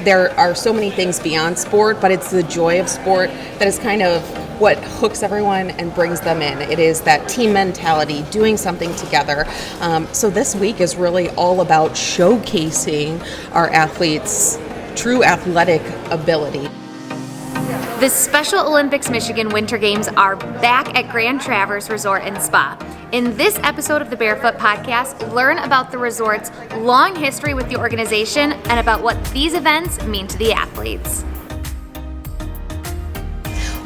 there are so many things beyond sport, but it's the joy of sport that is kind of what hooks everyone and brings them in. It is that team mentality, doing something together. So this week is really all about showcasing our athletes' true athletic ability. The Special Olympics Michigan Winter Games are back at Grand Traverse Resort and Spa. In this episode of the Barefoot podcast, learn about the resort's long history with the organization and about what these events mean to the athletes.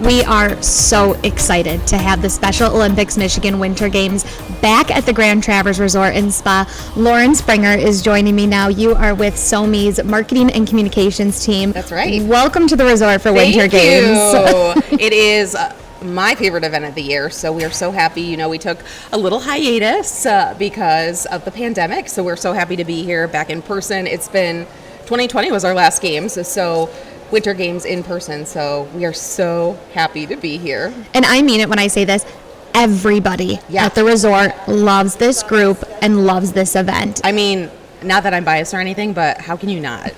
We are so excited to have the Special Olympics Michigan Winter Games back at the Grand Traverse Resort and Spa. Lauren Springer is joining me now. You are with SOMI's marketing and communications team. That's right. Welcome to the resort for Winter Games. Thank you. It is my favorite event of the year, so we are so happy. You know, we took a little hiatus because of the pandemic, so we're so happy to be here back in person. 2020 was our last games, so Winter Games in person, so we are so happy to be here. And I mean it when I say this. Everybody at the resort loves this group and loves this event. I mean, not that I'm biased or anything, but how can you not?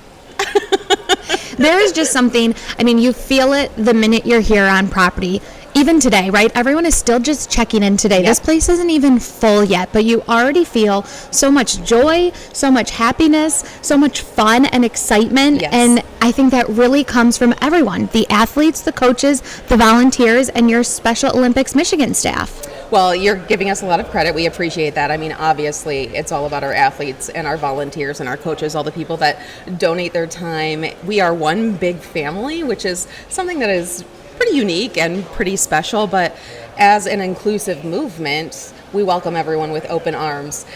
There is just something, I mean, you feel it the minute you're here on property. Even today, right? Everyone is still just checking in today. Yep. This place isn't even full yet, but you already feel so much joy, so much happiness, so much fun and excitement. Yes. And I think that really comes from everyone, the athletes, the coaches, the volunteers, and your Special Olympics Michigan staff. Well, you're giving us a lot of credit. We appreciate that. I mean, obviously, it's all about our athletes and our volunteers and our coaches, all the people that donate their time. We are one big family, which is something that is pretty unique and pretty special, but as an inclusive movement, we welcome everyone with open arms.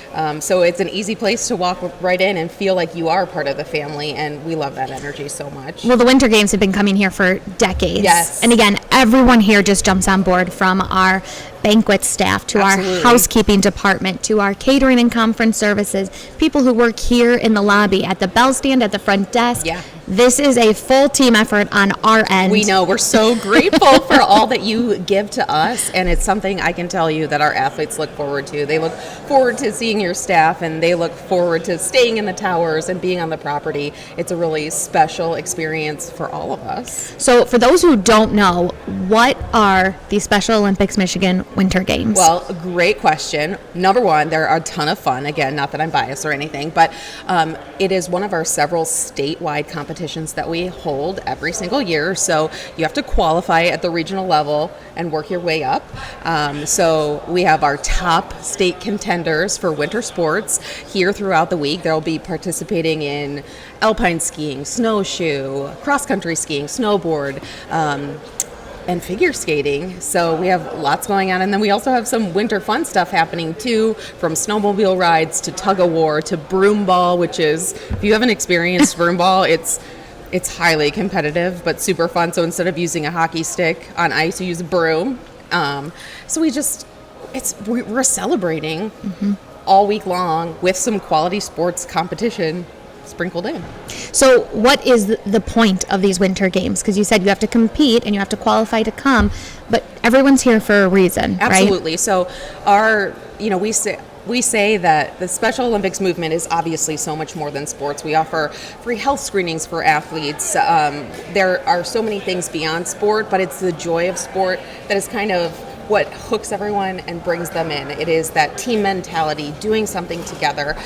So it's an easy place to walk right in and feel like you are part of the family, and we love that energy so much. Well, the Winter Games have been coming here for decades. Yes. And again, everyone here just jumps on board, from our banquet staff to Absolutely. our housekeeping department to our catering and conference services, people who work here in the lobby, at the bell stand, at the front desk. Yeah. This is a full team effort on our end. We know. We're so grateful for all that you give to us, and it's something I can tell you that our athletes look forward to. They look forward to seeing your staff, and they look forward to staying in the towers and being on the property. It's a really special experience for all of us. So for those who don't know, what are the Special Olympics Michigan Winter Games? Well, great question. Number one, they're a ton of fun. Again, not that I'm biased or anything, but it is one of our several statewide competitions that we hold every single year. So you have to qualify at the regional level and work your way up. So we have our top state contenders for winter sports here throughout the week. They'll be participating in alpine skiing, snowshoe, cross-country skiing, snowboard, and figure skating. So we have lots going on. And then we also have some winter fun stuff happening too, from snowmobile rides to tug of war to broom ball, which is, if you haven't experienced broom ball, it's highly competitive, but super fun. So instead of using a hockey stick on ice, you use a broom. So we're celebrating all week long with some quality sports competition sprinkled in. So what is the point of these Winter Games? Because you said you have to compete and you have to qualify to come, but everyone's here for a reason, Absolutely. right? So we say that the Special Olympics movement is obviously so much more than sports. We offer free health screenings for athletes. There are so many things beyond sport, but it's the joy of sport that is kind of what hooks everyone and brings them in. It is that team mentality, doing something together.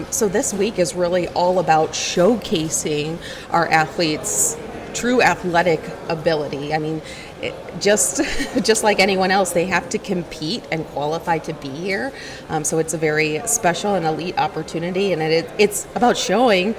So this week is really all about showcasing our athletes' true athletic ability. I mean, just like anyone else, they have to compete and qualify to be here. So it's a very special and elite opportunity, and it's about showing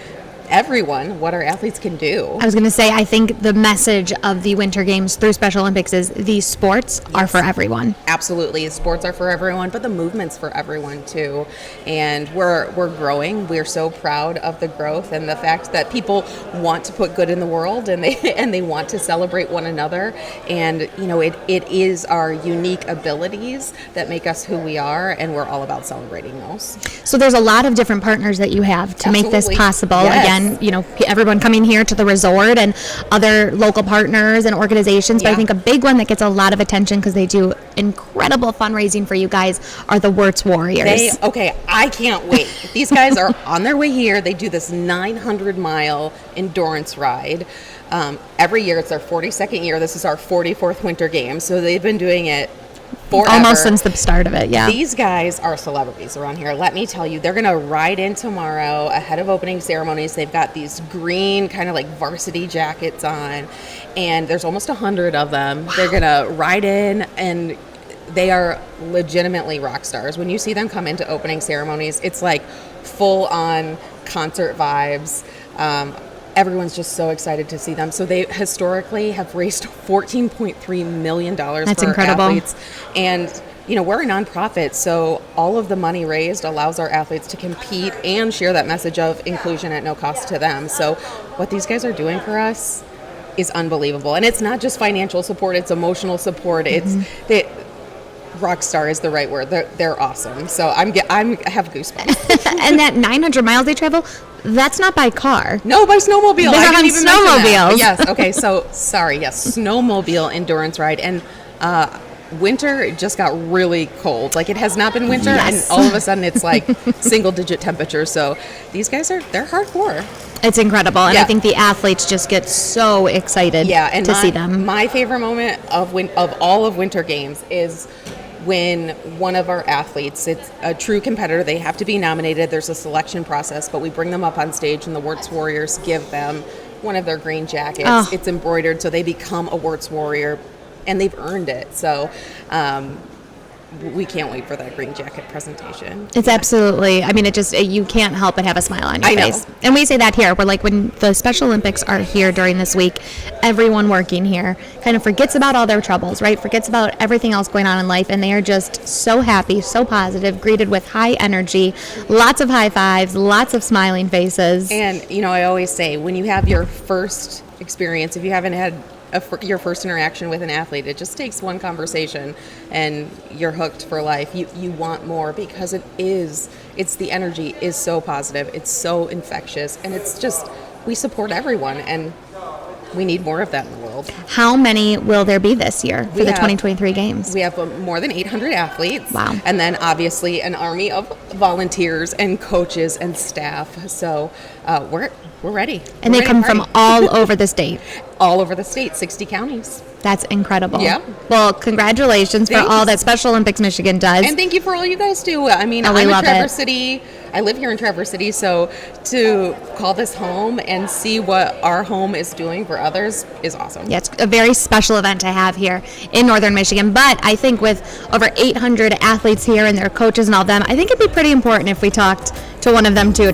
everyone what our athletes can do. I was going to say, I think the message of the Winter Games through Special Olympics is these sports are for everyone. Absolutely. Sports are for everyone, but the movement's for everyone too. And we're growing. We're so proud of the growth and the fact that people want to put good in the world, and they want to celebrate one another. And you know, it is our unique abilities that make us who we are, and we're all about celebrating those. So there's a lot of different partners that you have to make this possible. Yes. Again, on, everyone coming here to the resort and other local partners and organizations. But I think a big one that gets a lot of attention because they do incredible fundraising for you guys are the Wirtz Warriors. I can't wait. These guys are on their way here. They do this 900-mile endurance ride. Every year, it's their 42nd year. This is our 44th Winter Games. So they've been doing it forever. Almost since the start of it, yeah. These guys are celebrities around here. Let me tell you, they're going to ride in tomorrow ahead of opening ceremonies. They've got these green kind of like varsity jackets on, and there's almost 100 of them. Wow. They're going to ride in, and they are legitimately rock stars. When you see them come into opening ceremonies, it's like full-on concert vibes. Everyone's just so excited to see them. So they historically have raised $14.3 million That's for incredible. Athletes. And, we're a nonprofit, so all of the money raised allows our athletes to compete and share that message of inclusion at no cost to them. So what these guys are doing for us is unbelievable. And it's not just financial support, it's emotional support. It's rock star is the right word. They're awesome. So I have goosebumps. And that 900 miles they travel, that's not by car. No, by snowmobile. They're on snowmobiles. Yes. Okay. So sorry. Yes, snowmobile endurance ride. And winter just got really cold. Like, it has not been winter, and all of a sudden it's like single-digit temperatures. So these guys they're hardcore. It's incredible, and I think the athletes just get so excited to see them. My favorite moment of all of Winter Games is when one of our athletes, it's a true competitor, they have to be nominated. There's a selection process, but we bring them up on stage, and the Wirtz Warriors give them one of their green jackets. Oh. It's embroidered, so they become a Wirtz Warrior, and they've earned it. So we can't wait for that green jacket presentation. It's absolutely, you can't help but have a smile on your face. And we say that here. We're like, when the Special Olympics are here during this week, everyone working here kind of forgets about all their troubles, right? Forgets about everything else going on in life, and they are just so happy, so positive, greeted with high energy, lots of high fives, lots of smiling faces. And, I always say, when you have your first experience, if you haven't had your first interaction with an athlete, it just takes one conversation and you're hooked for life. You want more, because it's the energy is so positive, it's so infectious, and it's just, we support everyone, and we need more of that in the world. How many will there be this year for the 2023 games? We have more than 800 athletes. Wow. And then obviously an army of volunteers and coaches and staff. So we're ready. And they come from all over the state. All over the state, 60 counties. That's incredible. Yeah. Well, congratulations for all that Special Olympics Michigan does. And thank you for all you guys do. I'm in Traverse City. I live here in Traverse City, so to call this home and see what our home is doing for others is awesome. Yeah, it's a very special event to have here in Northern Michigan. But I think with over 800 athletes here and their coaches and all of them, I think it'd be pretty important if we talked to one of them too.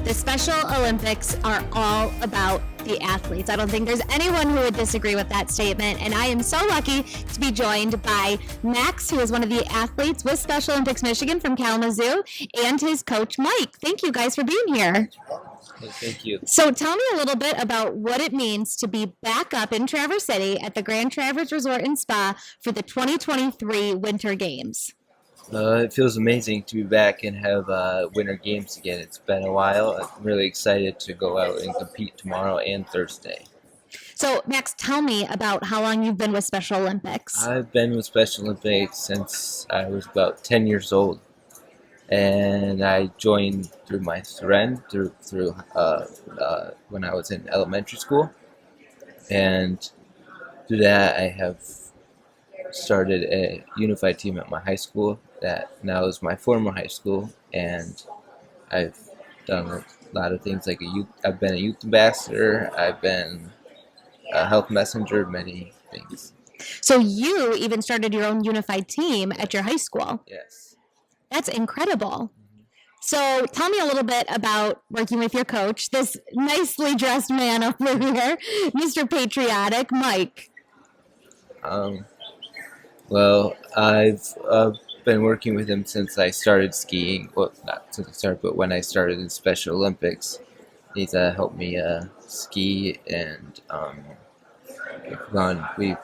The Special Olympics are all about the athletes. I don't think there's anyone who would disagree with that statement, and I am so lucky to be joined by Max, who is one of the athletes with Special Olympics Michigan from Kalamazoo, and his coach, Mike. Thank you guys for being here. Thank you. So tell me a little bit about what it means to be back up in Traverse City at the Grand Traverse Resort and Spa for the 2023 Winter Games. It feels amazing to be back and have Winter Games again. It's been a while. I'm really excited to go out and compete tomorrow and Thursday. So, Max, tell me about how long you've been with Special Olympics. I've been with Special Olympics since I was about 10 years old. And I joined through my friend through when I was in elementary school. And through that, I have started a unified team at my high school that now is my former high school, and I've done a lot of things like I've been a youth ambassador, I've been a health messenger, many things. So you even started your own unified team at your high school. Yes. That's incredible. So tell me a little bit about working with your coach, this nicely dressed man over here, Mr. Patriotic, Mike. Well, I've been working with him since I started skiing. Well, not since I started, but when I started in Special Olympics. He's helped me ski, and we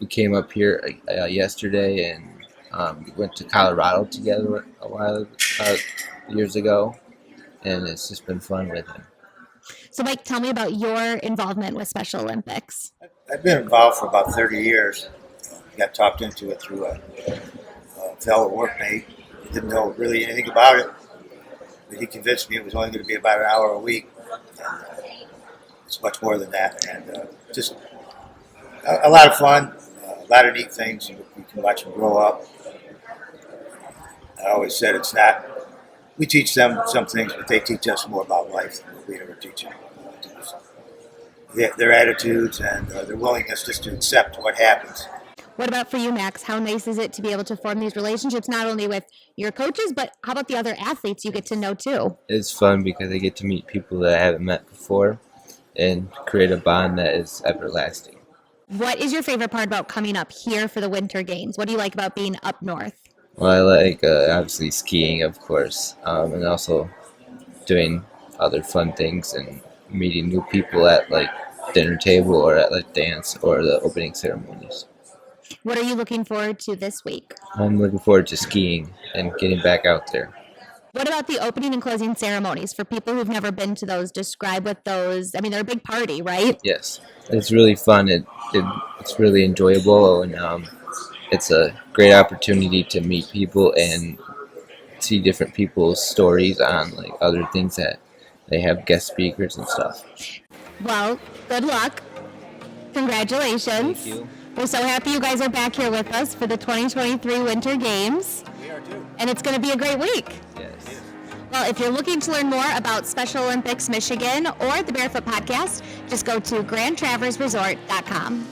came up here yesterday and We went to Colorado together a while years ago, and it's just been fun with him. So, Mike, tell me about your involvement with Special Olympics. I've been involved for about 30 years. Got talked into it through a fellow workmate. Didn't know really anything about it, but he convinced me it was only going to be about an hour a week. And, it's much more than that, and just a lot of fun, a lot of neat things. You can watch them grow up. I always said it's not. We teach them some things, but they teach us more about life than we ever teach them. Their attitudes and their willingness just to accept what happens. What about for you, Max? How nice is it to be able to form these relationships, not only with your coaches, but how about the other athletes you get to know too? It's fun because I get to meet people that I haven't met before and create a bond that is everlasting. What is your favorite part about coming up here for the Winter Games? What do you like about being up north? Well, I like obviously skiing, of course, and also doing other fun things and meeting new people at like dinner table or at like dance or the opening ceremonies. What are you looking forward to this week? I'm looking forward to skiing and getting back out there. What about the opening and closing ceremonies? For people who've never been to those, describe what those, I mean, they're a big party, right? Yes, it's really fun. It's really enjoyable, and it's a great opportunity to meet people and see different people's stories on like other things that they have guest speakers and stuff. Well, good luck. Congratulations. Thank you. We're so happy you guys are back here with us for the 2023 Winter Games. We are too. And it's going to be a great week. Yes. Well, if you're looking to learn more about Special Olympics Michigan or the Barefoot Podcast, just go to grandtraversresort.com.